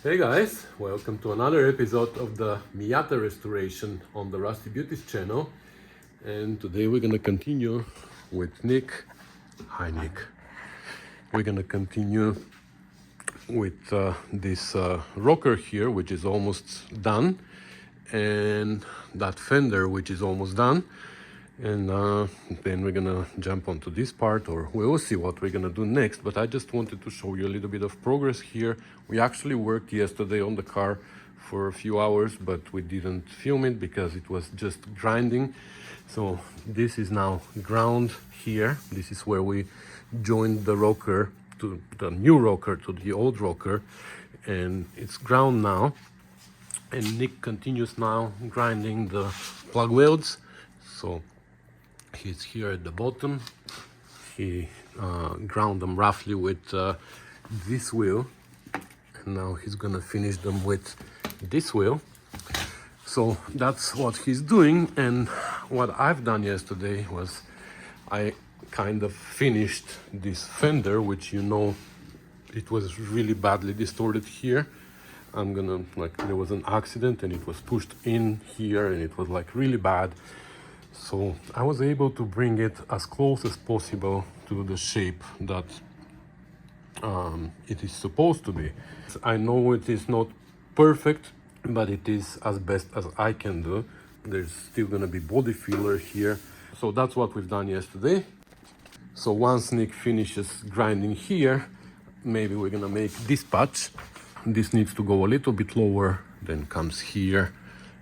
Hey guys, welcome to another episode of the Miata restoration on the Rusty Beauties channel. And today we're gonna continue with Nick. Hi Nick. We're gonna continue with this rocker here, which is almost done, and that fender, which is almost done. And then we're gonna jump onto this part, or we will see what we're gonna do next. But I just wanted to show you a little bit of progress here. We actually worked yesterday on the car for a few hours, but we didn't film it because it was just grinding. So this is now ground here. This is where we joined the rocker to the new rocker to the old rocker, and it's ground now. And Nick continues now grinding the plug welds. So he's here at the bottom. He ground them roughly with this wheel, and now he's gonna finish them with this wheel. So that's what he's doing. And what I've done yesterday was I kind of finished this fender, which it was really badly distorted here. There was an accident and it was pushed in here and it was like really bad. So I was able to bring it as close as possible to the shape that it is supposed to be. I know it is not perfect, but it is as best as I can do. There's still gonna be body filler here. So that's what we've done yesterday. So once Nick finishes grinding here, maybe we're gonna make this patch. This needs to go a little bit lower, then comes here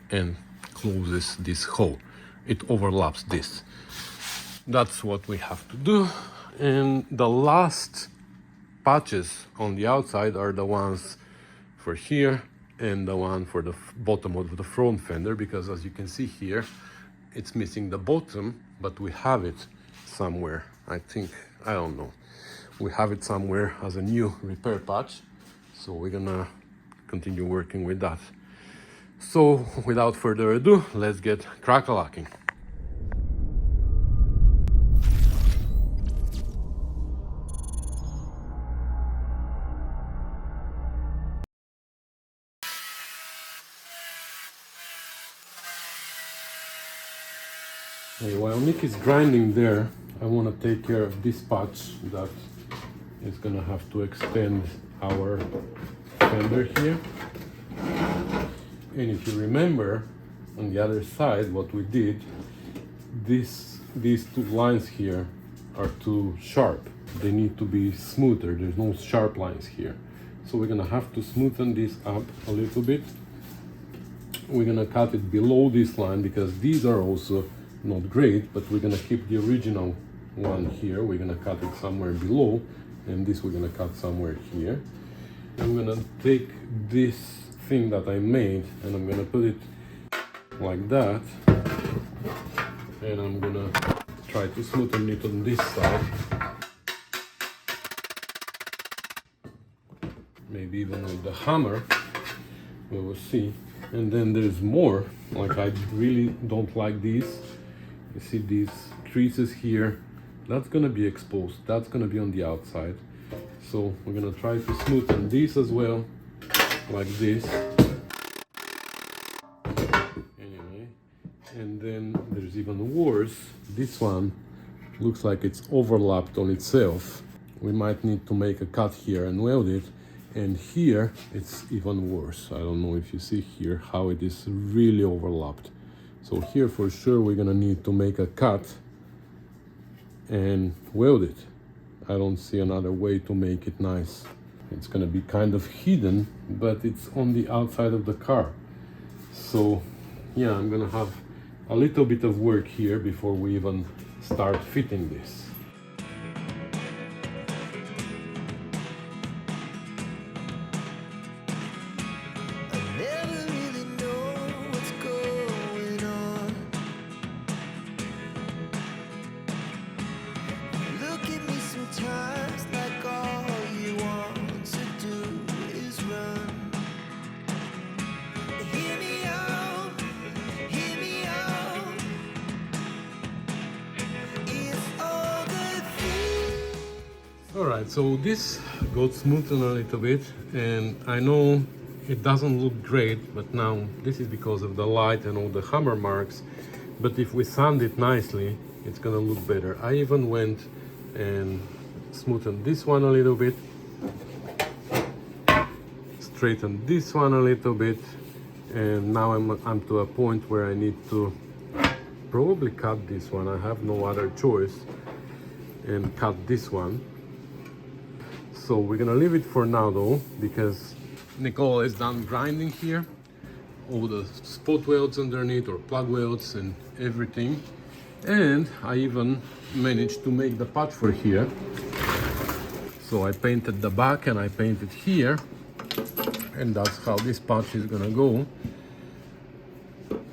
and closes this hole. It overlaps this. That's what we have to do. And the last patches on the outside are the ones for here and the one for the bottom of the front fender, because as you can see here, it's missing the bottom, but we have it somewhere. I don't know. We have it somewhere as a new repair patch. So we're gonna continue working with that. So without further ado, let's get crack-a-lacking. Hey, while Nick is grinding there, I want to take care of this patch that is gonna have to extend our fender here. And if you remember, on the other side, what we did, these two lines here are too sharp. They need to be smoother. There's no sharp lines here. So we're gonna have to smoothen this up a little bit. We're gonna cut it below this line because these are also not great, but we're gonna keep the original one here. We're gonna cut it somewhere below, and this we're gonna cut somewhere here. I'm gonna take this thing that I made and I'm gonna put it like that, and I'm gonna try to smoothen it on this side, maybe even with the hammer. We will see. And then there's more. Like, I really don't like these. You see these creases here? That's gonna be exposed. That's gonna be on the outside. So we're gonna try to smoothen these as well, like this. Anyway, and then there's even worse. This one looks like it's overlapped on itself. We might need to make a cut here and weld it. And here it's even worse. I don't know if you see here how it is really overlapped. So here for sure we're gonna need to make a cut and weld it. I don't see another way to make it nice. It's gonna be kind of hidden, but it's on the outside of the car. So yeah, I'm gonna have a little bit of work here before we even start fitting this. Alright, so this got smoothened a little bit, and I know it doesn't look great, but now this is because of the light and all the hammer marks. But if we sand it nicely, it's gonna look better. I even went and smoothened this one a little bit, straightened this one a little bit, and now I'm to a point where I need to probably cut this one. I have no other choice, and cut this one. So we're gonna leave it for now though, because Nicole is done grinding here, all the spot welds underneath, or plug welds and everything. And I even managed to make the patch for here. So I painted the back and I painted here, and that's how this patch is gonna go.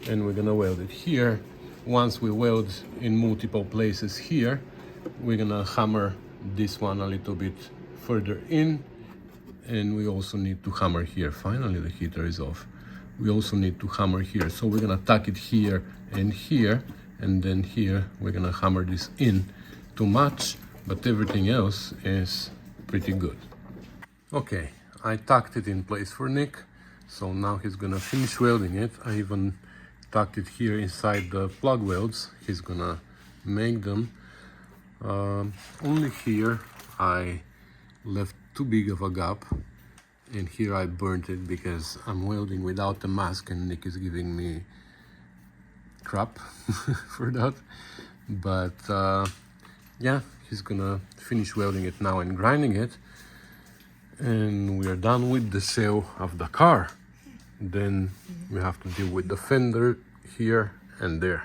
And we're gonna weld it here. Once we weld in multiple places here, we're gonna hammer this one a little bit further in, and we also need to hammer here. Finally the heater is off. We also need to hammer here, so we're gonna tack it here and here, and then here we're gonna hammer this in to match, but everything else is pretty good. Okay, I tacked it in place for Nick, so now he's gonna finish welding it. I even tacked it here inside the plug welds. He's gonna make them. Only here I left too big of a gap, and here I burnt it because I'm welding without a mask and Nick is giving me crap for that. But yeah, he's gonna finish welding it now and grinding it, and we are done with the sale of the car. Then we have to deal with the fender here and there.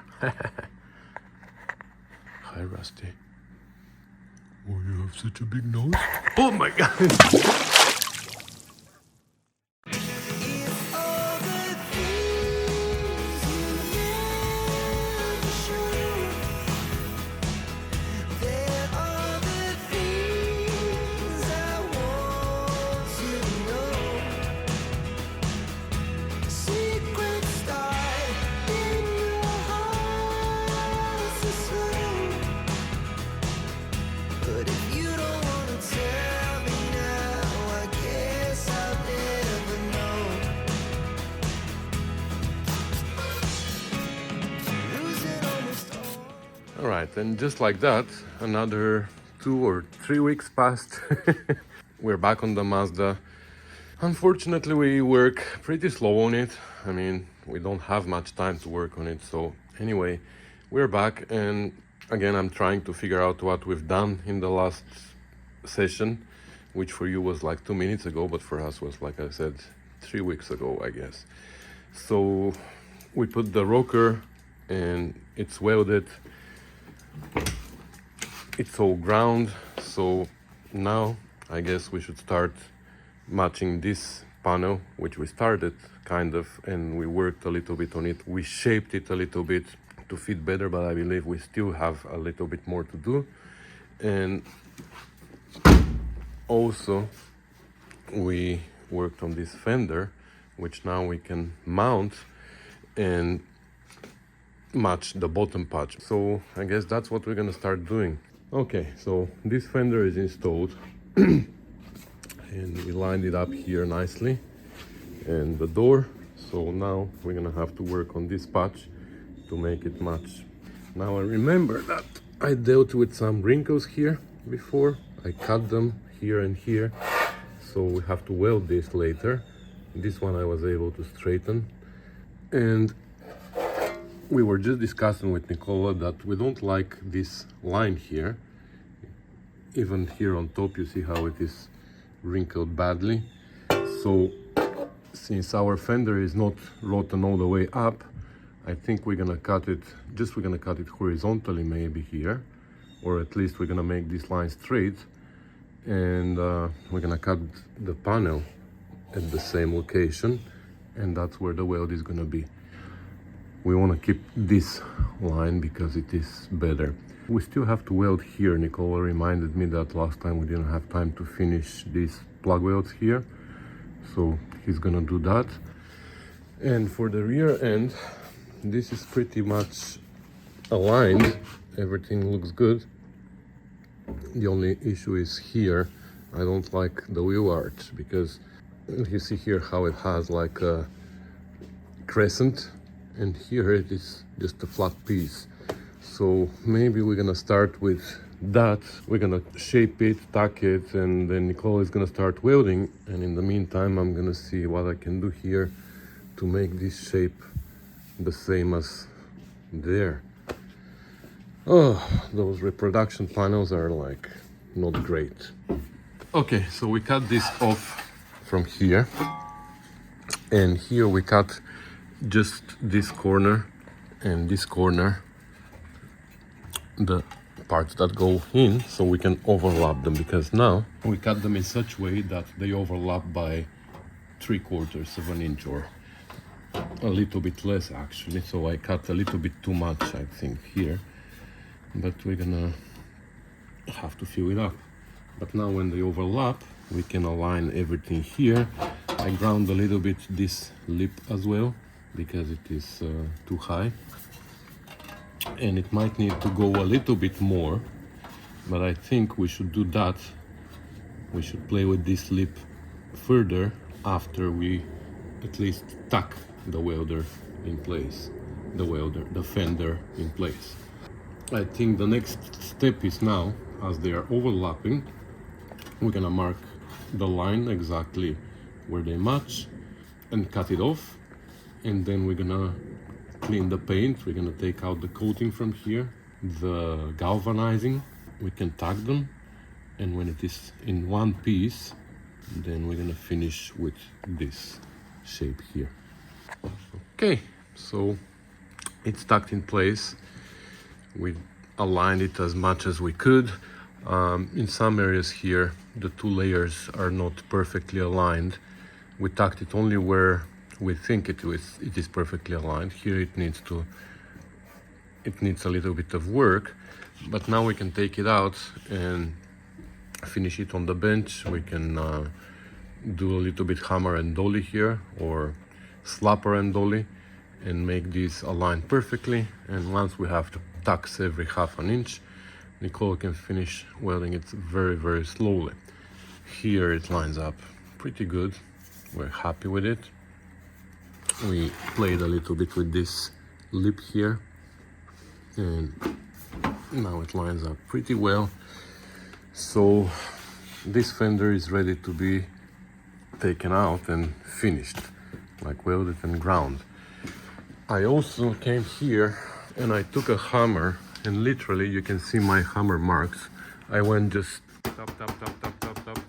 Hi Rusty. Oh, you have such a big nose. Oh my god. All right, and just like that, another 2 or 3 weeks passed. We're back on the Mazda. Unfortunately, we work pretty slow on it. I mean, we don't have much time to work on it. So anyway, we're back, and again, I'm trying to figure out what we've done in the last session, which for you was like 2 minutes ago, but for us was, like I said, 3 weeks ago, I guess. So we put the rocker and it's welded. It's all ground, so now I guess we should start matching this panel, which we started kind of, and we worked a little bit on it. We shaped it a little bit to fit better, but I believe we still have a little bit more to do. And also we worked on this fender, which now we can mount and match the bottom patch. So I guess that's what we're gonna start doing. Okay, so this fender is installed and we lined it up here nicely, and the door. So now we're gonna have to work on this patch to make it match. Now I remember that I dealt with some wrinkles here before. I cut them here and here, so we have to weld this later. This one I was able to straighten, and we were just discussing with Nicola that we don't like this line here. Even here on top you see how it is wrinkled badly. So since our fender is not rotten all the way up, I think we're gonna cut it horizontally, maybe here, or at least we're gonna make this line straight, and we're gonna cut the panel at the same location, and that's where the weld is gonna be. We want to keep this line because it is better. We still have to weld here. Nicola reminded me that last time we didn't have time to finish these plug welds here, so he's gonna do that. And for the rear end, this is pretty much aligned. Everything looks good. The only issue is here. I don't like the wheel arch because You see here how it has like a crescent, and here it is just a flat piece. So maybe we're gonna start with that. We're gonna shape it, tack it, and then Nicole is gonna start welding. And in the meantime, I'm gonna see what I can do here to make this shape the same as there. Oh, those reproduction panels are like not great. Okay, so we cut this off from here, and here we cut just this corner and this corner, the parts that go in, so we can overlap them, because now we cut them in such way that they overlap by 3/4 of an inch, or a little bit less actually. So I cut a little bit too much, I think, here, but we're gonna have to fill it up. But now when they overlap, we can align everything here. I ground a little bit this lip as well because it is too high, and it might need to go a little bit more, but I think we should do that. We should play with this lip further after we at least tuck the welder in place, the fender in place. I think the next step is now, as they are overlapping, we're gonna mark the line exactly where they match and cut it off, and then we're gonna clean the paint. We're gonna take out the coating from here, the galvanizing. We can tack them, and when it is in one piece, then we're gonna finish with this shape here. Okay, so it's tucked in place. We aligned it as much as we could. In some areas here, the two layers are not perfectly aligned. We tucked it only where we think it is perfectly aligned. Here it needs a little bit of work, but now we can take it out and finish it on the bench. We can do a little bit hammer and dolly here, or slapper and dolly, and make these align perfectly. And once we have to tucks every half an inch, Nicole can finish welding it very, very slowly. Here it lines up pretty good. We're happy with it. We played a little bit with this lip here, and now it lines up pretty well. So this fender is ready to be taken out and finished, like welded and ground. I also came here and I took a hammer, and literally you can see my hammer marks. I went just tap, tap, tap, tap, tap, tap,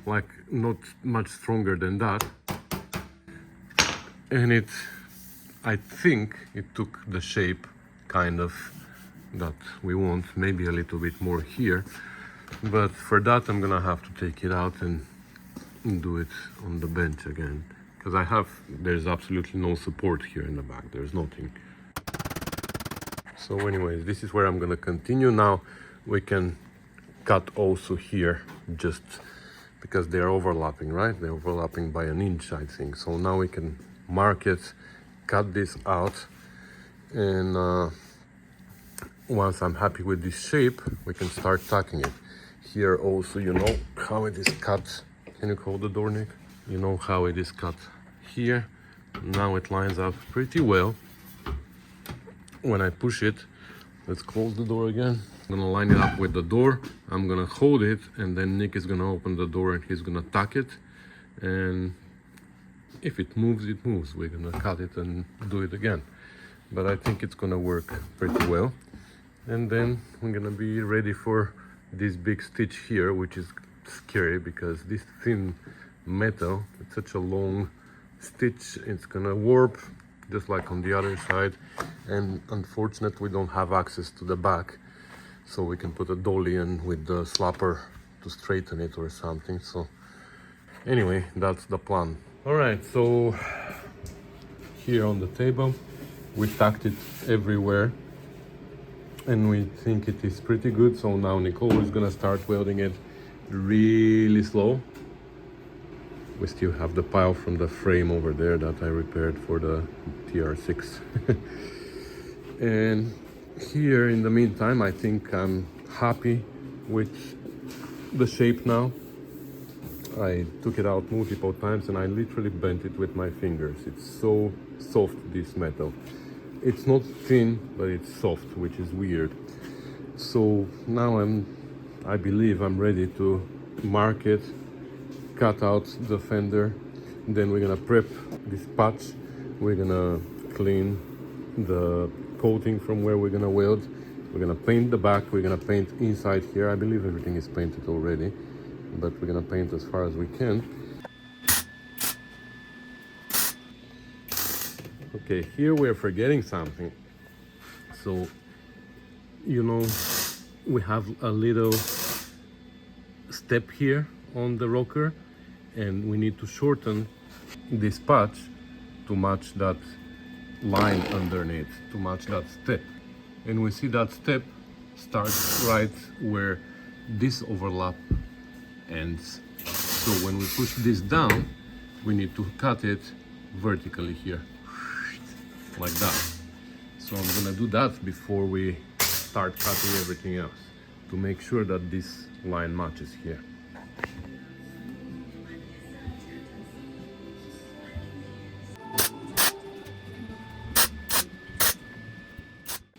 like not much stronger than that. And I think it took the shape kind of that we want, maybe a little bit more here. But for that, I'm gonna have to take it out and do it on the bench again, because there's absolutely no support here in the back. There's nothing. So anyways, this is where I'm gonna continue. Now we can cut also here, just because they're overlapping, right? They're overlapping by an inch, I think. So now we can mark it, cut this out, and once I'm happy with this shape, we can start tacking it. Here also, you know how it is cut. Can you hold the door, Nick? You know how it is cut here. Now it lines up pretty well. When I push it, let's close the door again. I'm gonna line it up with the door. I'm gonna hold it, and then Nick is gonna open the door and he's gonna tack it. And if it moves, it moves. We're gonna cut it and do it again. But I think it's gonna work pretty well. And then we're gonna be ready for this big stitch here, which is scary because this thin metal, it's such a long stitch, it's gonna warp just like on the other side. And unfortunately, we don't have access to the back, so we can put a dolly in with the slapper to straighten it or something. So anyway, that's the plan. All right, so here on the table, we tacked it everywhere, and we think it is pretty good. So now Nicole is gonna start welding it really slow. We still have the pile from the frame over there that I repaired for the TR6. And here in the meantime, I think I'm happy with the shape now. I took it out multiple times and I literally bent it with my fingers. It's so soft, this metal. It's not thin, but it's soft, which is weird. So now I believe I'm ready to mark it, cut out the fender. Then we're gonna prep this patch. We're gonna clean the coating from where we're gonna weld. We're gonna paint the back. We're gonna paint inside here. I believe everything is painted already, but we're gonna paint as far as we can. Okay, here we're forgetting something. So, you know, we have a little step here on the rocker, and we need to shorten this patch to match that line underneath, to match that step. And we see that step starts right where this overlap ends. So when we push this down, we need to cut it vertically here, like that. So I'm gonna do that before we start cutting everything else, to make sure that this line matches here.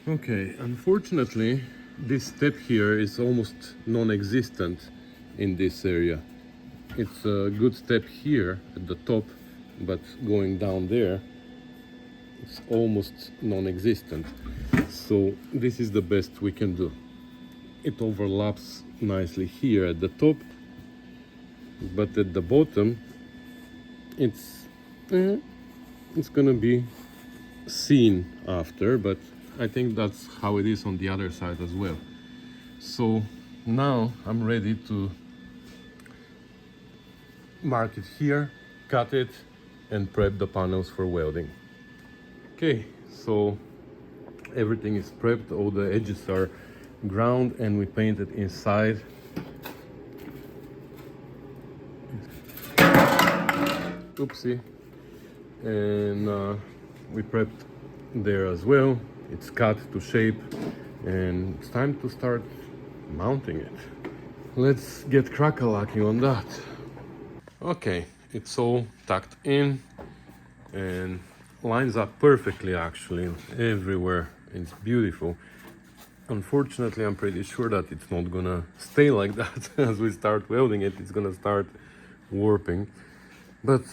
Okay, unfortunately, this step here is almost non-existent in this area. It's a good step here at the top, but going down there, it's almost non-existent. So this is the best we can do. It overlaps nicely here at the top, but at the bottom, it's gonna be seen after, but I think that's how it is on the other side as well. So now I'm ready to mark it here, cut it, and prep the panels for welding. Okay, so everything is prepped, all the edges are ground, and we painted inside. Oopsie. And we prepped there as well. It's cut to shape, and it's time to start mounting it. Let's get crack-a-lacking on that. Okay, it's all tucked in and lines up perfectly, actually, everywhere. It's beautiful. Unfortunately, I'm pretty sure that it's not gonna stay like that. As we start welding it, it's gonna start warping. But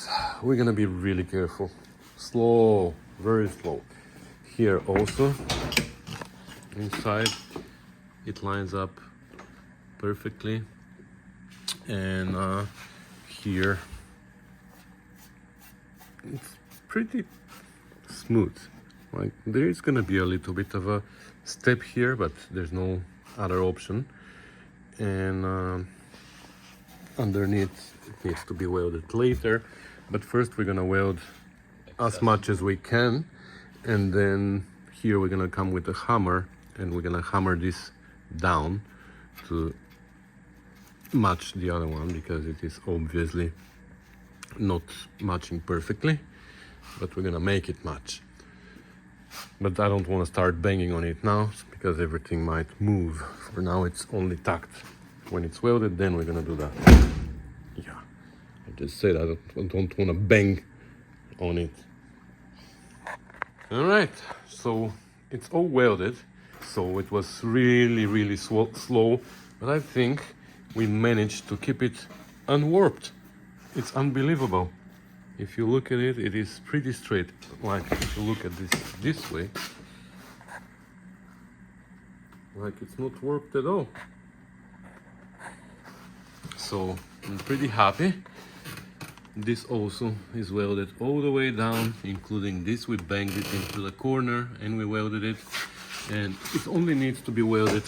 we're gonna be really careful. Slow, very slow. Here also, inside, it lines up perfectly. And here, it's pretty smooth. Like, there is gonna be a little bit of a step here, but there's no other option. And underneath, it needs to be welded later. But first we're gonna weld as much as we can, and then here we're gonna come with a hammer and we're gonna hammer this down to match the other one, because it is obviously not matching perfectly, but we're gonna make it match. But I don't want to start banging on it now, because everything might move. For now it's only tucked. When it's welded, then we're gonna do that. Yeah, I just said I don't want to bang on it. All right, so it's all welded. So it was really slow, but I think we managed to keep it unwarped. It's unbelievable. If you look at it, it is pretty straight. Like, if you look at this way, like, it's not warped at all. So I'm pretty happy. This also is welded all the way down, including this. We banged it into the corner and we welded it, and it only needs to be welded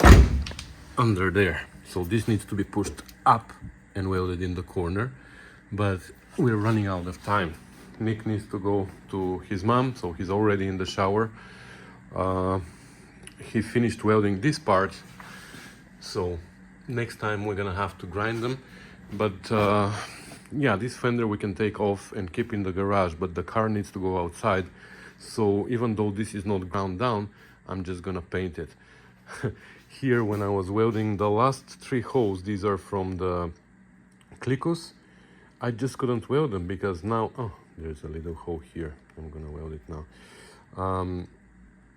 under there. So this needs to be pushed up and welded in the corner, but we're running out of time. Nick needs to go to his mom, so he's already in the shower. He finished welding this part, so next time we're gonna have to grind them. But yeah, this fender we can take off and keep in the garage, but the car needs to go outside. So even though this is not ground down, I'm just gonna paint it. Here, when I was welding the last 3 holes, these are from the Clicos. I just couldn't weld them because now, oh, there's a little hole here. I'm gonna weld it now.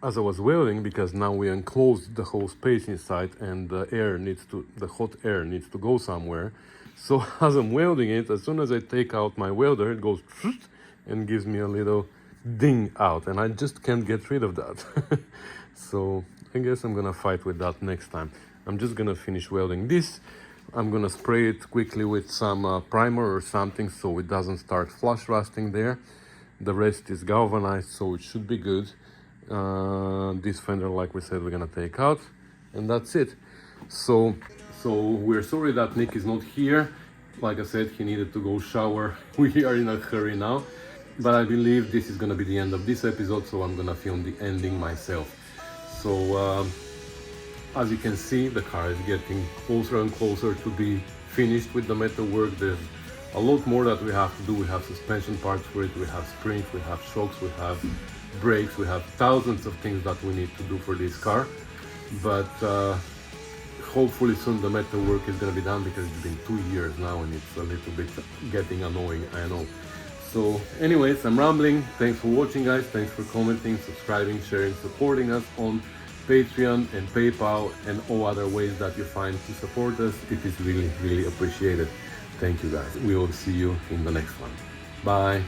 As I was welding, because now we enclosed the whole space inside and the hot air needs to go somewhere. So as I'm welding it, as soon as I take out my welder, it goes and gives me a little ding out, and I just can't get rid of that. So I guess I'm gonna fight with that next time. I'm just gonna finish welding this. I'm gonna spray it quickly with some primer or something so it doesn't start flush rusting there. The rest is galvanized, so it should be good. This fender, like we said, we're gonna take out, and that's it. So we're sorry that Nick is not here. Like I said, he needed to go shower. We are in a hurry now, but I believe this is gonna be the end of this episode, so I'm gonna film the ending myself. So as you can see, the car is getting closer and closer to be finished with the metal work. There's a lot more that we have to do. We have suspension parts for it, we have springs, we have shocks, we have brakes, we have thousands of things that we need to do for this car. But hopefully soon the metal work is going to be done, because it's been 2 years now and it's a little bit getting annoying, I know. So anyways, I'm rambling. Thanks for watching, guys. Thanks for commenting, subscribing, sharing, supporting us on Patreon and PayPal and all other ways that you find to support us. It is really, really appreciated. Thank you, guys. We will see you in the next one. Bye.